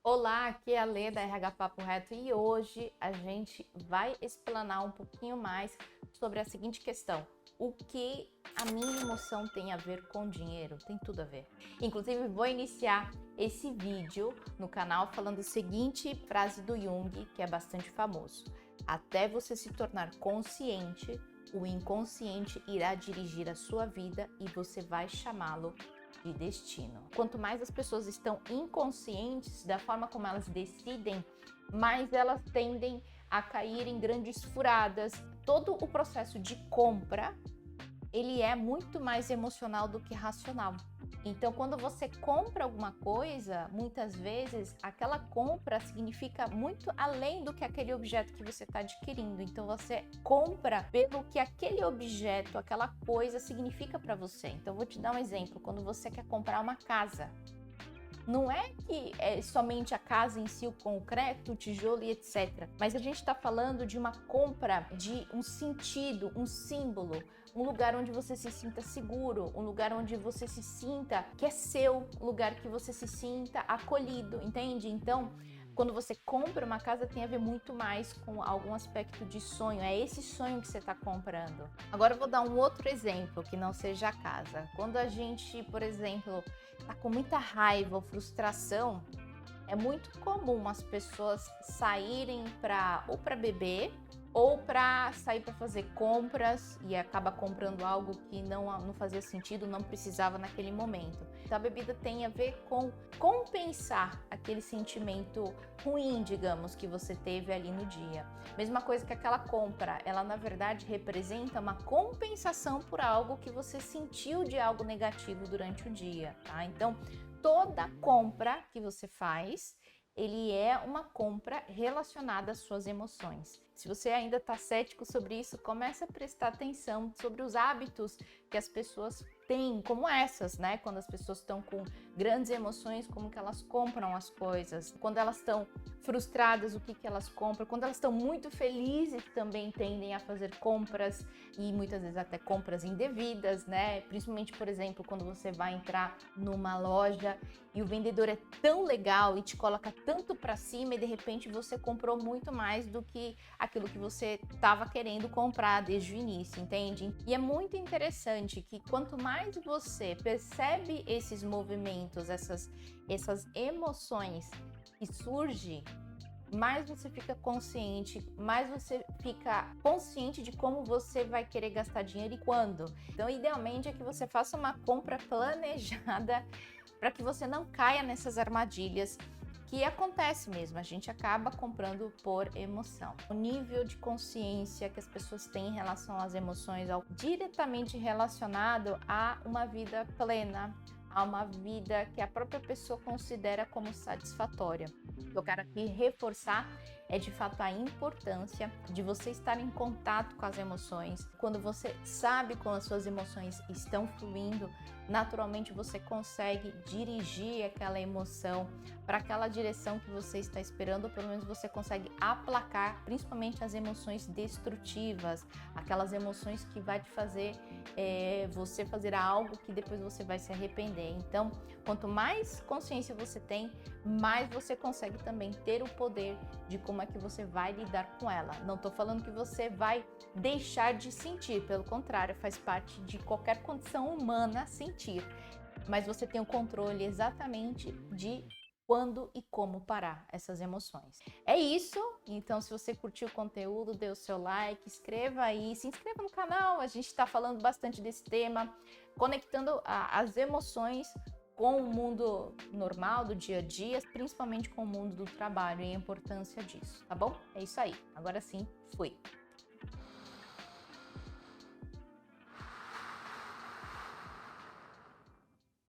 Olá, aqui é a Lê da RH Papo Reto e hoje a gente vai explanar um pouquinho mais sobre a seguinte questão: o que a minha emoção tem a ver com dinheiro? Tem tudo a ver. Inclusive, vou iniciar esse vídeo no canal falando a seguinte frase do Jung, que é bastante famoso: até você se tornar consciente, o inconsciente irá dirigir a sua vida e você vai chamá-lo de destino. Quanto mais as pessoas estão inconscientes da forma como elas decidem, mais elas tendem a cair em grandes furadas. Todo o processo de compra, ele é muito mais emocional do que racional. Então, quando você compra alguma coisa, muitas vezes aquela compra significa muito além do que aquele objeto que você está adquirindo. Então, você compra pelo que aquele objeto, aquela coisa significa para você. Então, vou te dar um exemplo. Quando você quer comprar uma casa, não é que é somente a casa em si, o concreto, o tijolo e etc. Mas a gente está falando de uma compra de um sentido, um símbolo, um lugar onde você se sinta seguro, um lugar onde você se sinta que é seu, um lugar que você se sinta acolhido, entende? Então, quando você compra uma casa, tem a ver muito mais com algum aspecto de sonho. É esse sonho que você está comprando. Agora eu vou dar um outro exemplo que não seja a casa. Quando a gente, por exemplo, está com muita raiva ou frustração, é muito comum as pessoas saírem para beber ou para sair para fazer compras e acaba comprando algo que não fazia sentido, não precisava naquele momento. Então a bebida tem a ver com compensar aquele sentimento ruim, digamos, que você teve ali no dia. Mesma coisa que aquela compra, ela na verdade representa uma compensação por algo que você sentiu de algo negativo durante o dia, tá? Então, toda compra que você faz, ele é uma compra relacionada às suas emoções. Se você ainda está cético sobre isso, comece a prestar atenção sobre os hábitos que as pessoas têm, como essas, né? Quando as pessoas estão com grandes emoções, como que elas compram as coisas. Quando elas estão frustradas, o que elas compram. Quando elas estão muito felizes, também tendem a fazer compras e muitas vezes até compras indevidas, né? Principalmente, por exemplo, quando você vai entrar numa loja e o vendedor é tão legal e te coloca tanto para cima e de repente você comprou muito mais do que aquilo que você estava querendo comprar desde o início, entende? E é muito interessante que quanto mais você percebe esses movimentos, essas emoções que surgem, mais você fica consciente, mais você fica consciente de como você vai querer gastar dinheiro e quando. Então, idealmente é que você faça uma compra planejada para que você não caia nessas armadilhas que acontece mesmo, a gente acaba comprando por emoção. O nível de consciência que as pessoas têm em relação às emoções é diretamente relacionado a uma vida plena, a uma vida que a própria pessoa considera como satisfatória. Eu quero aqui reforçar de fato a importância de você estar em contato com as emoções. Quando você sabe como as suas emoções estão fluindo, naturalmente você consegue dirigir aquela emoção para aquela direção que você está esperando, ou pelo menos você consegue aplacar, principalmente as emoções destrutivas, aquelas emoções que vai te fazer você fazer algo que depois você vai se arrepender. Então, quanto mais consciência você tem, mais você consegue também ter o poder de como é que você vai lidar com ela. Não estou falando que você vai deixar de sentir, pelo contrário, faz parte de qualquer condição humana sentir, mas você tem o controle exatamente de quando e como parar essas emoções. É isso, então se você curtiu o conteúdo, dê o seu like, escreva aí, se inscreva no canal, a gente está falando bastante desse tema, conectando as emoções com o mundo normal do dia a dia, principalmente com o mundo do trabalho e a importância disso, tá bom? É isso aí, agora sim, fui!